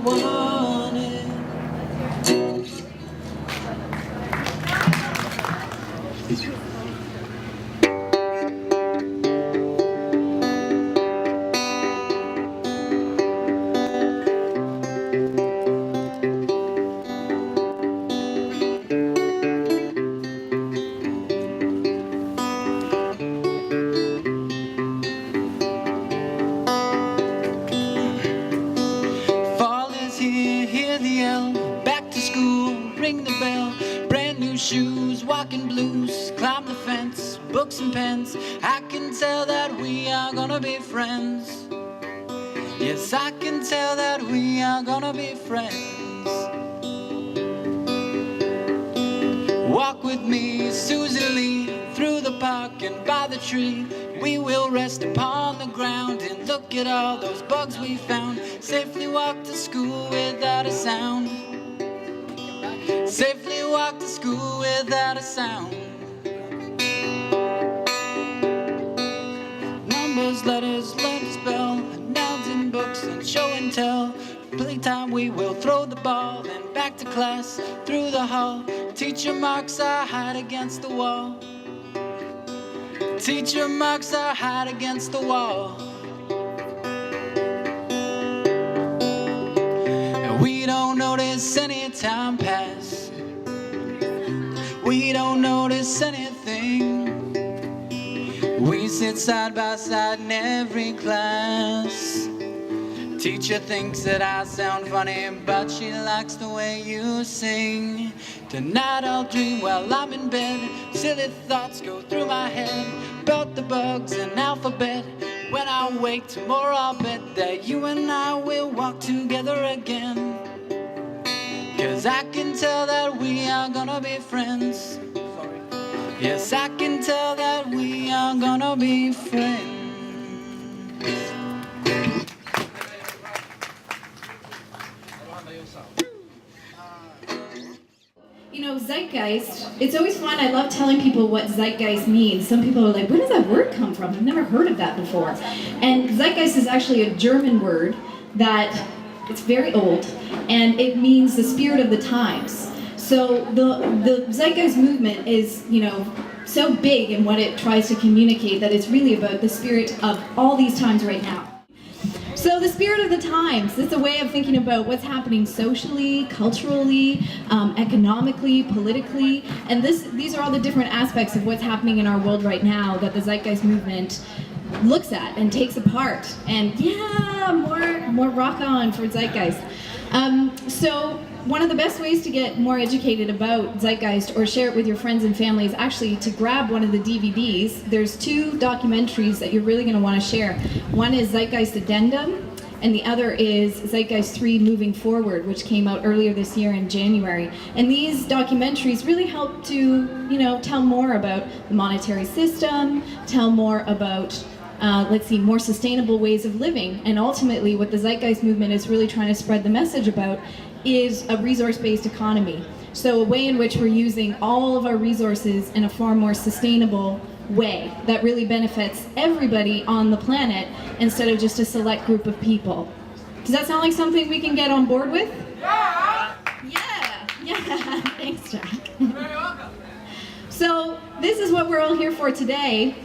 wanted. Fall is here, hear the yell. Back to school, ring the bell. Brand new shoes, walking blues. Climb the fence, books and pens. I can tell that we are gonna be friends. Yes, I can tell that we are gonna be friends. Walk with me, Susie Lee, through the park and by the tree. We will rest upon the ground and look at all those bugs we found. Safely walk to school without a sound. Safely walk to school without a sound. Numbers, letters, learn to spell, nouns in books and show and tell. Playtime we will throw the ball, then back to class, through the hall. Teacher marks our height against the wall. Teacher marks our height against the wall. And we don't notice any time pass. We don't notice anything. We sit side by side in every class. Teacher thinks that I sound funny, but she likes the way you sing. Tonight I'll dream while I'm in bed. Silly thoughts go through my head about the bugs and alphabet. When I wake tomorrow, I'll bet that you and I will walk together again. 'Cause I can tell that we are gonna be friends. Yes, I can tell that we are gonna be friends. You know, zeitgeist, it's always fun. I love telling people what zeitgeist means. Some people are like, where does that word come from? I've never heard of that before. And zeitgeist is actually a German word that it's very old, and it means the spirit of the times. So the Zeitgeist Movement is, you know, so big in what it tries to communicate that it's really about the spirit of all these times right now. So the spirit of the times, it's a way of thinking about what's happening socially, culturally, economically, politically, and these are all the different aspects of what's happening in our world right now that the Zeitgeist Movement looks at and takes apart. And yeah, more rock on for Zeitgeist. So one of the best ways to get more educated about Zeitgeist or share it with your friends and family is actually to grab one of the DVDs. There's two documentaries that you're really going to want to share. One is Zeitgeist Addendum, and the other is Zeitgeist 3 Moving Forward, which came out earlier this year in January. And these documentaries really help to, you know, tell more about the monetary system, tell more about more sustainable ways of living. And ultimately, what the Zeitgeist Movement is really trying to spread the message about is a resource-based economy. So a way in which we're using all of our resources in a far more sustainable way that really benefits everybody on the planet instead of just a select group of people. Does that sound like something we can get on board with? Yeah! Yeah. Thanks, Jack. You're very welcome. So this is what we're all here for today.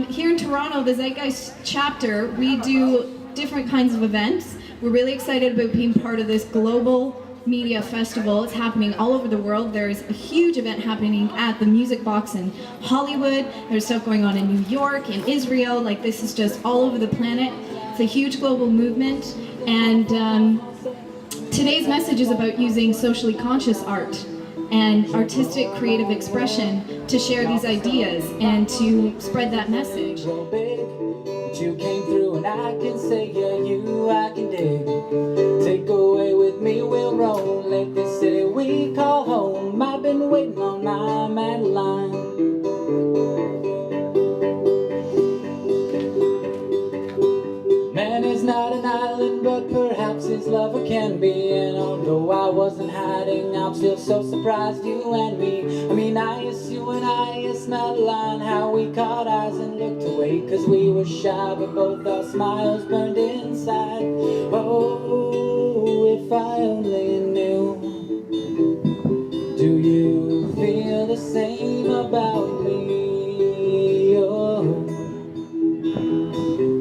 Here in Toronto, the Zeitgeist chapter, we do different kinds of events. We're really excited about being part of this global media festival. It's happening all over the world. There's a huge event happening at the Music Box in Hollywood. There's stuff going on in New York, in Israel. Like, this is just all over the planet. It's a huge global movement. And today's message is about using socially conscious art and artistic creative expression to share these ideas and to spread that message. You came through and I can say, yeah, you I can dig. Take away with me, we'll roll. Let this city we call home. I've been waiting on my Madeline. Man is not an island, but perhaps his lover can be. And although I wasn't hiding, I'm still so surprised, you and me. I mean, you and I, Madeline, how we caught eyes and looked away, 'cause we were shy, but both our smiles burned inside. Oh, if I only knew. Do you feel the same about me? Oh.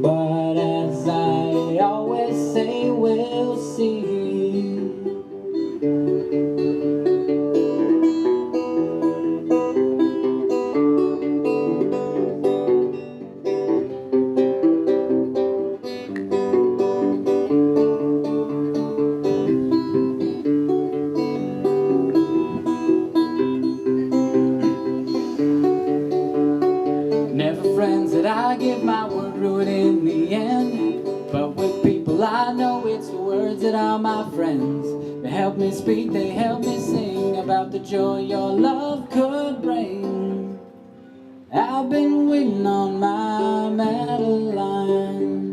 But as I always say, we'll see. Never friends that I give my word ruin in the end. But with people I know, it's the words that are my friends. They help me speak, they help me sing about the joy your love could bring. I've been waiting on my Madeline.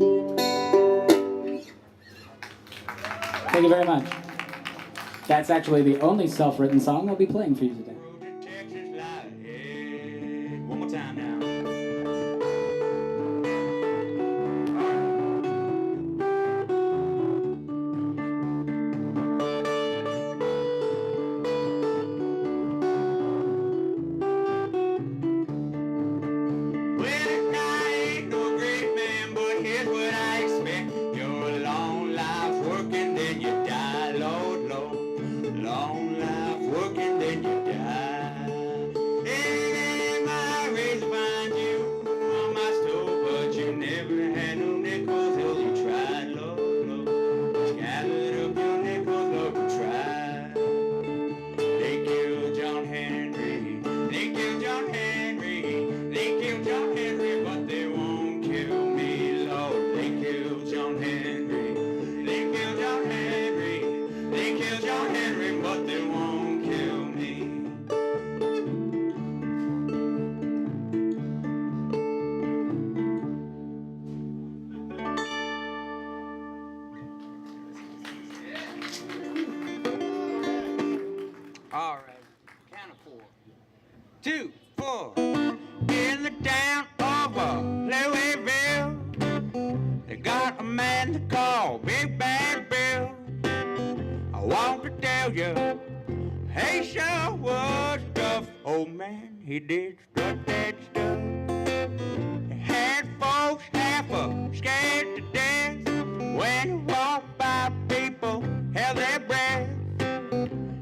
Thank you very much. That's actually the only self-written song I'll be playing for you today. One more time now. All right, count of 4, 2, 4. In the town of Louisville, they got a man they call Big Bad Bill. I want to tell you, he sure was tough. Oh man, he did stuff that stuff. He had folks half scared to death. When he walked by, people held their breath.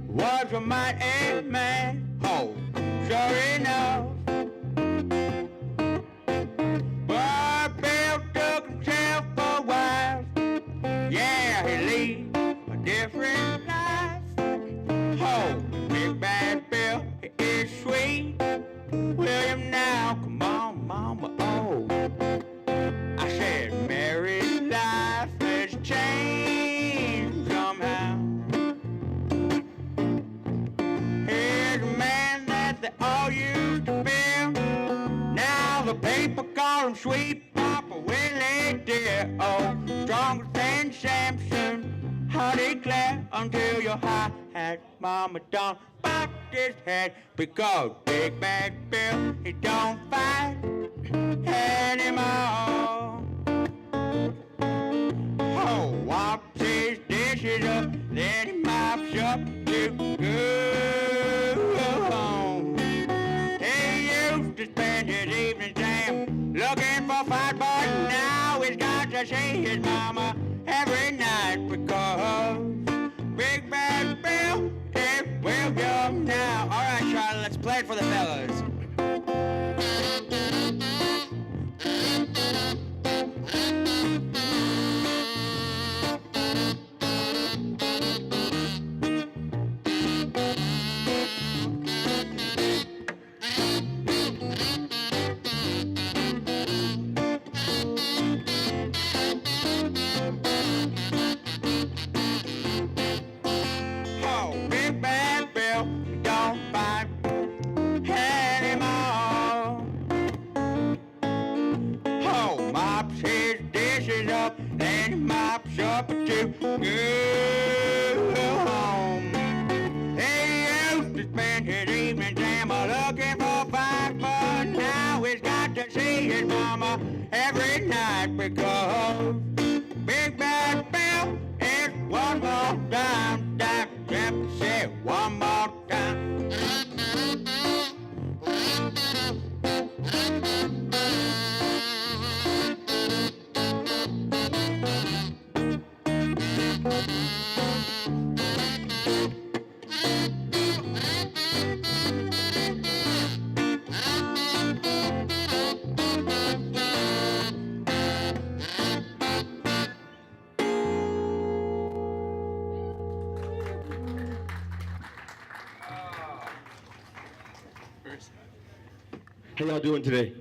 Was a mighty man, oh, sure enough. But Bill took himself a wife. Yeah, he lived a different life. Oh, Big Bad Bill, he is sweet. William, now, come on, mama, oh. I said, married life has changed somehow. Here's a man that they all used to fear. Now the people call him Sweet Papa Willie dear. Oh, stronger than Samson, I declare, until your high hat mama don't bop his head. Because Big Bad Bill, he don't fight anymore. Oh, wipes his dishes up, then he mops up to go home. He used to spend his evenings damn looking for fight, but now he's got to see his mama every night. Because Big Bad Bill is William now. All right, Charlie, let's play it for the fellas. Oh, Big Bad Bill, don't fight anymore. Oh, mops his dishes up, then he mops up to go home. He used to spend his evening time looking for fight, but now he's got to see his mama every night. Because Big Bad Bill is one more time. How y'all doing today?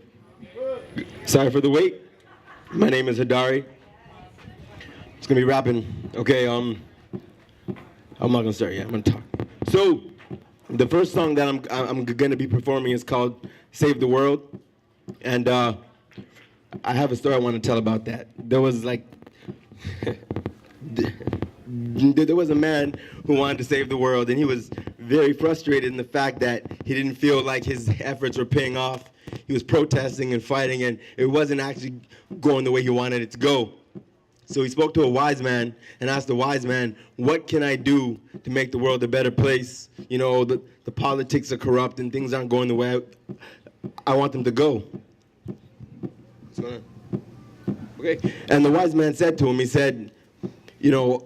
Sorry for the wait. My name is Hadari. It's gonna be rapping. Okay, I'm not gonna start yet. I'm gonna talk. So, the first song that I'm gonna be performing is called "Save the World," and I have a story I want to tell about that. There was like, there was a man who wanted to save the world, and he was very frustrated in the fact that he didn't feel like his efforts were paying off. He was protesting and fighting, and it wasn't actually going the way he wanted it to go. So he spoke to a wise man and asked the wise man, what can I do to make the world a better place? You know, the politics are corrupt and things aren't going the way I want them to go. What's going on? Okay. And the wise man said to him, he said, you know,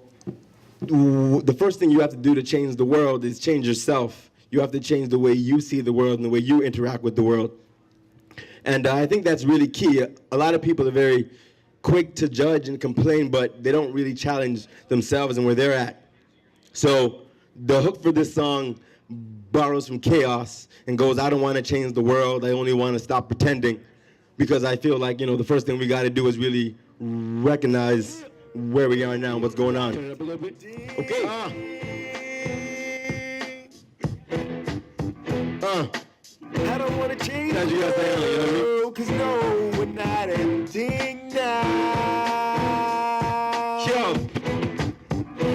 the first thing you have to do to change the world is change yourself. You have to change the way you see the world and the way you interact with the world. And I think that's really key. A lot of people are very quick to judge and complain, but they don't really challenge themselves and where they're at. So the hook for this song borrows from Chaos and goes, I don't want to change the world, I only want to stop pretending. Because I feel like, you know, the first thing we got to do is really recognize where we are now and what's going on. Turn it up a little bit. Okay. I don't wanna change As you guys say, you know what I mean? world, 'cause no, we're not ending now. Yo,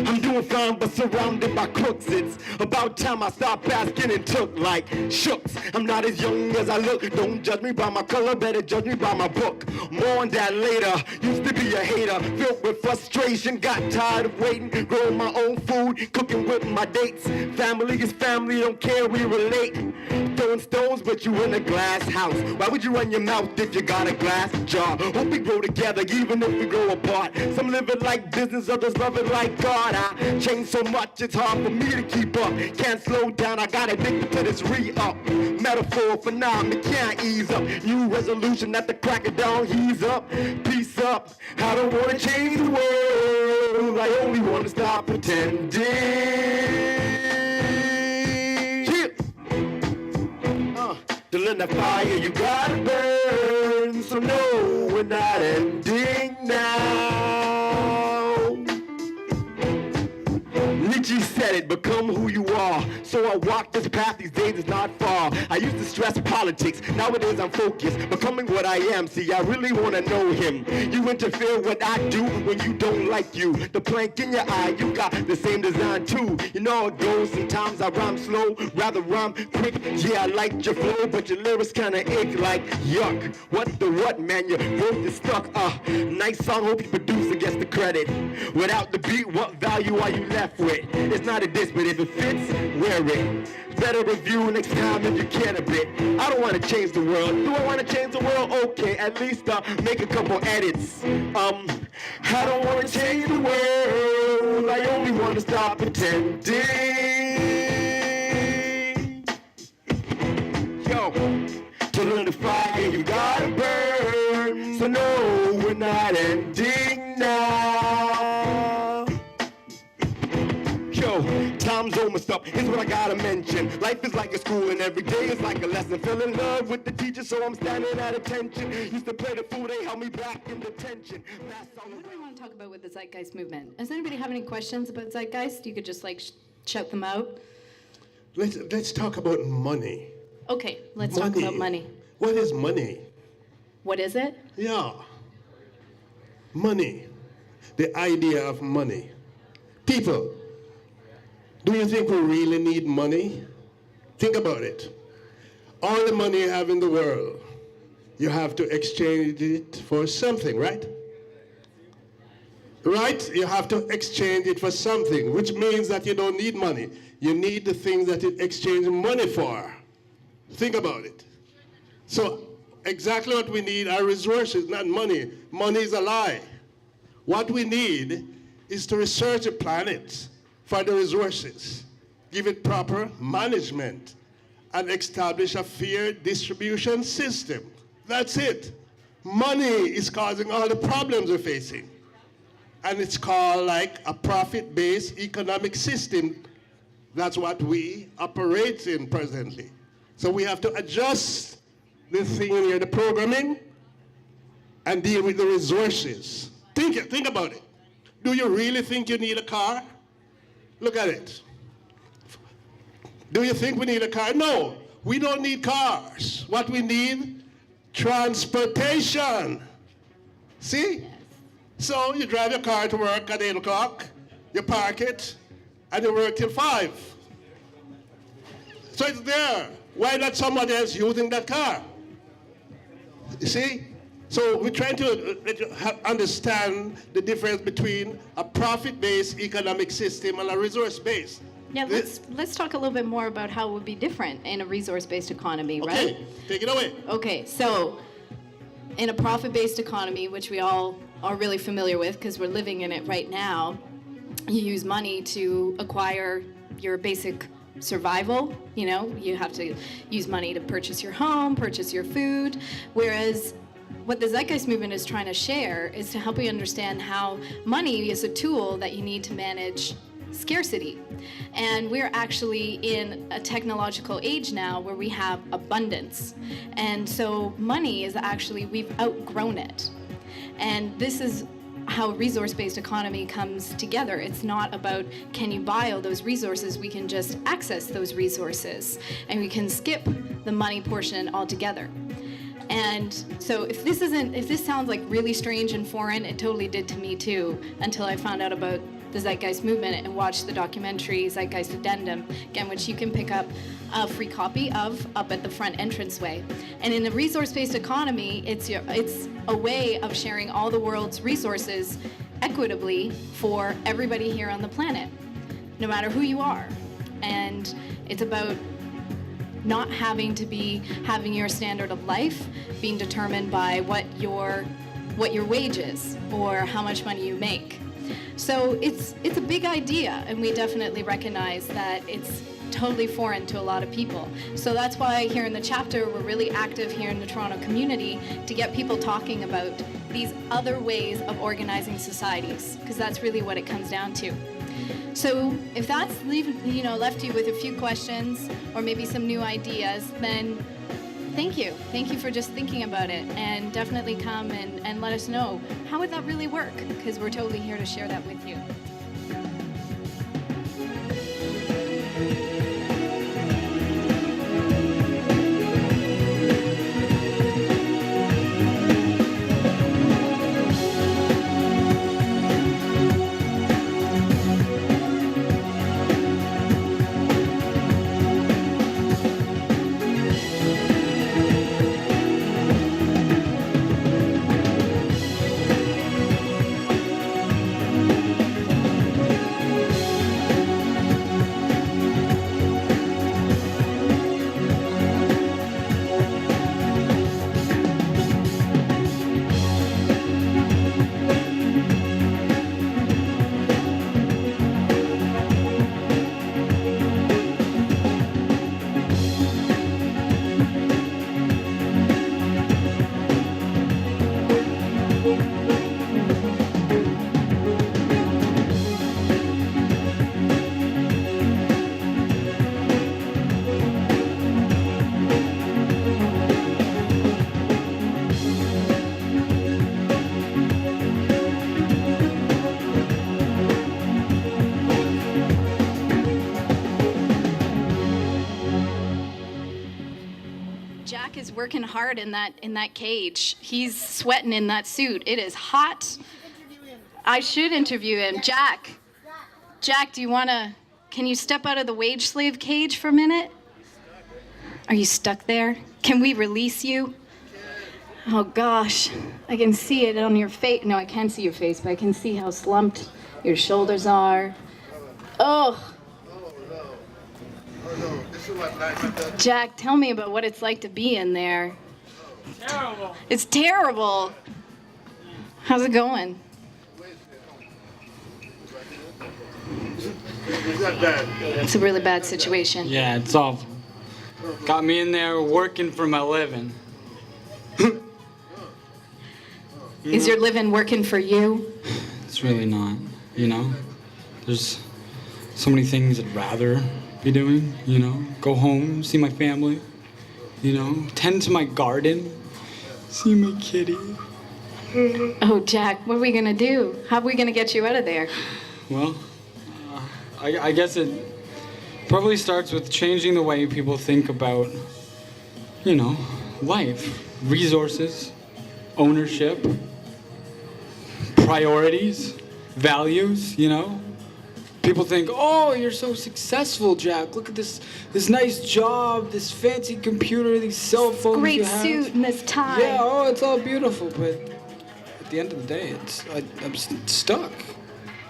I'm doing fine, but surrounded by crooks. It's about time I stop asking and took like shooks. I'm not as young as I look. Don't judge me by my color, better judge me by my book. More on that later. Used to be a hater, filled with frustration. Got tired of waiting, growing my own food, cooking with my dates. Family is family, don't care, we relate. Throwing stones, but you in a glass house. Why would you run your mouth if you got a glass jar? Hope we grow together, even if we grow apart. Some live it like business, others love it like God. I changed so much, it's hard for me to keep up. Can't slow down, I got addicted to this re-up. Metaphor for now, me can't ease up. New resolution at the crack of dawn, he's up. Peace up, I don't wanna change the world, I only wanna stop pretending. To learn the fire, you gotta burn. So no, we're not ending now. Nietzsche said it, become who you are. So I walk this path, these days is not far. I used to stress politics, nowadays I'm focused. Becoming what I am, see, I really wanna know him. You interfere what I do when you don't like you. The plank in your eye, you got the same design too. You know how it goes, sometimes I rhyme slow, rather rhyme quick. Yeah, I like your flow, but your lyrics kinda ache like yuck. What the what, man, your voice is stuck. Nice song, hope you producer gets the credit. Without the beat, what value are you left with? It's not a diss, but if it fits, wear it. Better review next time if you can a bit. I don't want to change the world. Do I want to change the world? Okay, at least make a couple edits. I don't want to change the world. I only want to stop pretending. Yo, to learn the fire, you gotta burn. So no, we're not ending now. Yo, time's almost up, here's what I gotta mention. Life is like a school and every day is like a lesson. Fell in love with the teacher, so I'm standing at attention. Used to play the fool, they held me back in detention. What do we want to talk about with the Zeitgeist Movement? Does anybody have any questions about Zeitgeist? You could just like shout them out. Let's talk about money. Okay, let's talk about money. What is money? What is it? Yeah. Money. The idea of money. People, do you think we really need money? Think about it. All the money you have in the world, you have to exchange it for something, right? Right? You have to exchange it for something, which means that you don't need money. You need the things that you exchange money for. Think about it. So exactly what we need are resources, not money. Money is a lie. What we need is to research a planet for the resources, give it proper management, and establish a fair distribution system. That's it. Money is causing all the problems we're facing. And it's called like a profit-based economic system. That's what we operate in presently. So we have to adjust this thing in here, the programming, and deal with the resources. Think about it. Do you really think you need a car? Look at it. Do you think we need a car? No, we don't need cars. What we need, transportation. See? So you drive your car to work at 8 o'clock, you park it, and you work till 5. So it's there. Why not somebody else using that car? You see? So we're trying to understand the difference between a profit-based economic system and a resource-based. Yeah, let's talk a little bit more about how it would be different in a resource-based economy, right? Okay, take it away. Okay, so in a profit-based economy, which we all are really familiar with because we're living in it right now, you use money to acquire your basic survival. You know, you have to use money to purchase your home, purchase your food, whereas what the Zeitgeist Movement is trying to share is to help you understand how money is a tool that you need to manage scarcity. And we're actually in a technological age now where we have abundance. And so money is actually, we've outgrown it. And this is how a resource-based economy comes together. It's not about can you buy all those resources, we can just access those resources and we can skip the money portion altogether. And so if this sounds like really strange and foreign, it totally did to me too, until I found out about the Zeitgeist Movement and watched the documentary Zeitgeist Addendum, again, which you can pick up a free copy of up at the front entranceway. And in a resource-based economy, it's a way of sharing all the world's resources equitably for everybody here on the planet, no matter who you are. And it's about not having to be having your standard of life being determined by what your wage is or how much money you make. So it's a big idea, and we definitely recognize that it's totally foreign to a lot of people. So that's why here in the chapter we're really active here in the Toronto community to get people talking about these other ways of organizing societies, because that's really what it comes down to. So if that's left you with a few questions or maybe some new ideas, then thank you. Thank you for just thinking about it, and definitely come and let us know how would that really work, because we're totally here to share that with you. Jack is working hard in that cage. He's sweating in that suit. It is hot. I should interview him. Jack, do you can you step out of the wage slave cage for a minute? Are you stuck there? Can we release you? Oh gosh, I can see it on your face. No, I can't see your face, but I can see how slumped your shoulders are. Oh. Jack, tell me about what it's like to be in there. Terrible. It's terrible. How's it going? It's a really bad situation. Yeah, it's awful. Got me in there working for my living. Is your living working for you? It's really not, There's so many things I'd rather be doing, Go home, see my family, tend to my garden, see my kitty. Oh, Jack, what are we gonna do? How are we gonna get you out of there? Well, I guess it probably starts with changing the way people think about, life, resources, ownership, priorities, values, People think, oh, you're so successful, Jack. Look at this nice job, this fancy computer, these cell phones Great you have. suit and this tie. Yeah, oh, it's all beautiful, but at the end of the day, I'm stuck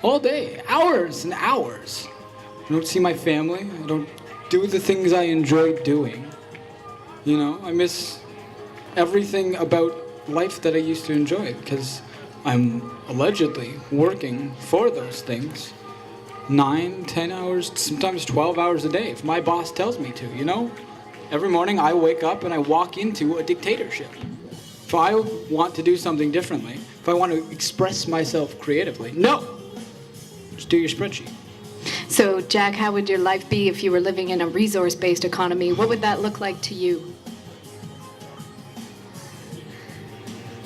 all day, hours and hours. I don't see my family. I don't do the things I enjoy doing. I miss everything about life that I used to enjoy because I'm allegedly working for those things 9, 10 hours, sometimes 12 hours a day if my boss tells me to, Every morning I wake up and I walk into a dictatorship. If I want to do something differently, if I want to express myself creatively, no! Just do your spreadsheet. So, Jack, how would your life be if you were living in a resource-based economy? What would that look like to you?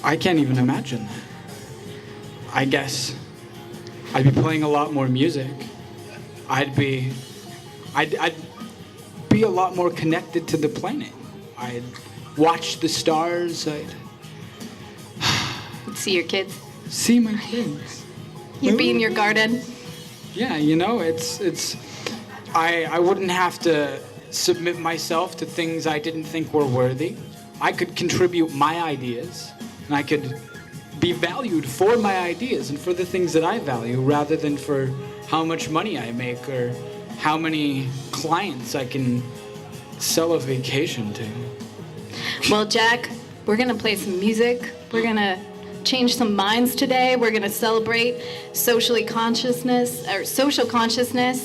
I can't even imagine that. I guess I'd be playing a lot more music. I'd be a lot more connected to the planet. I'd watch the stars. I'd See your kids? see my kids. You'd be in your garden? Yeah, I wouldn't have to submit myself to things I didn't think were worthy. I could contribute my ideas, and I could be valued for my ideas and for the things that I value rather than for how much money I make or how many clients I can sell a vacation to. Well, Jack, we're gonna play some music. We're gonna change some minds today. We're gonna celebrate social consciousness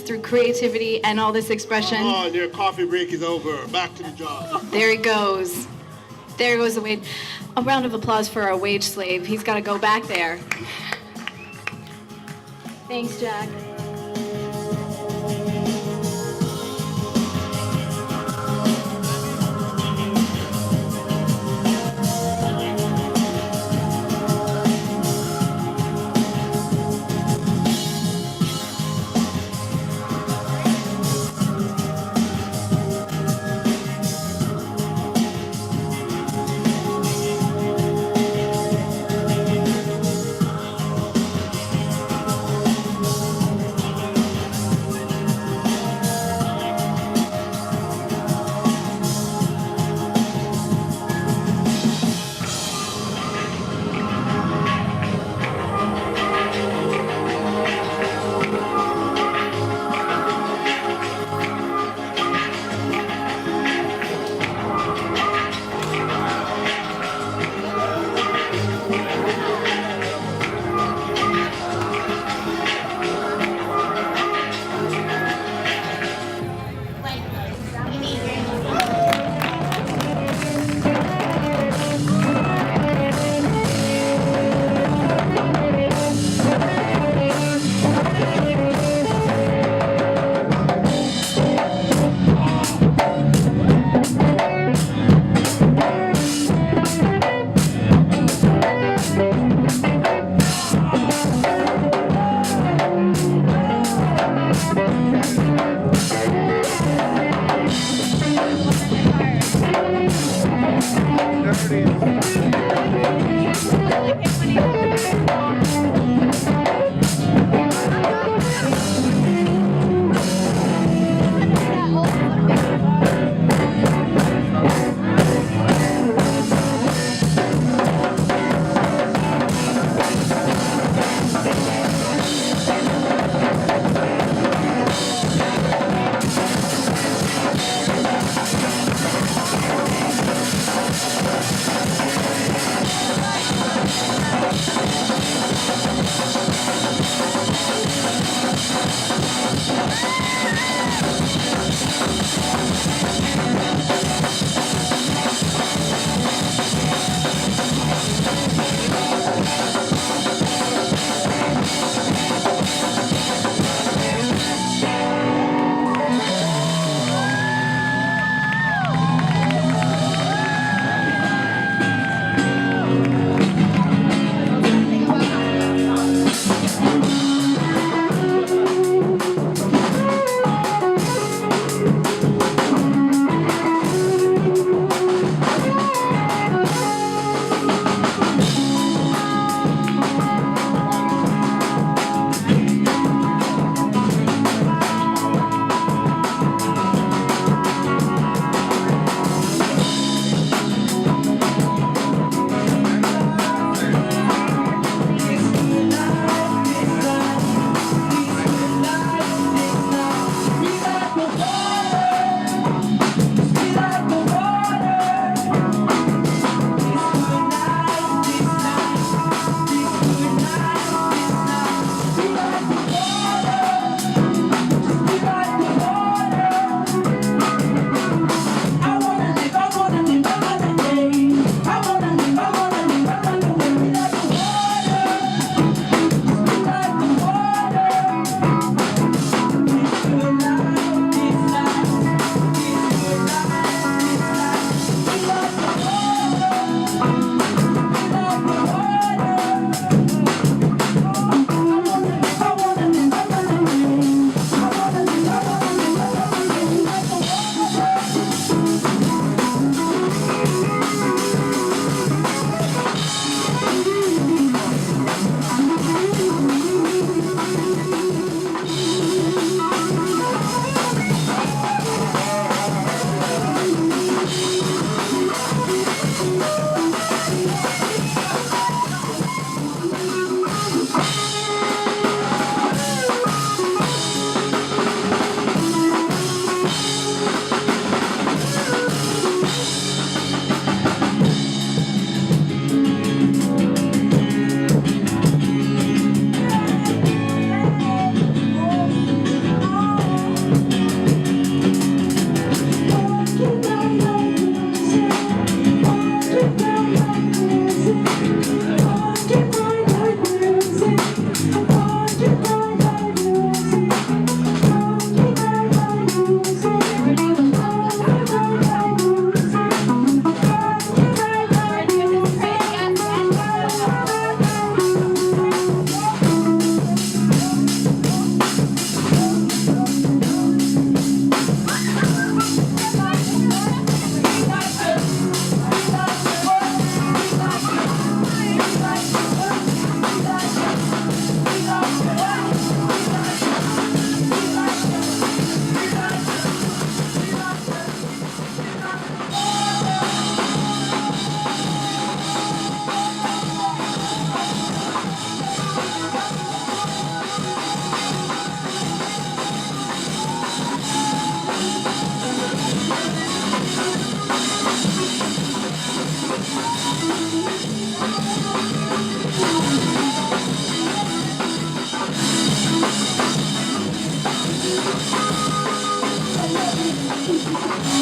through creativity and all this expression. Oh, their coffee break is over. Back to the job. There he goes. There goes the wage. A round of applause for our wage slave. He's got to go back there. Thanks, Jack. Addendum.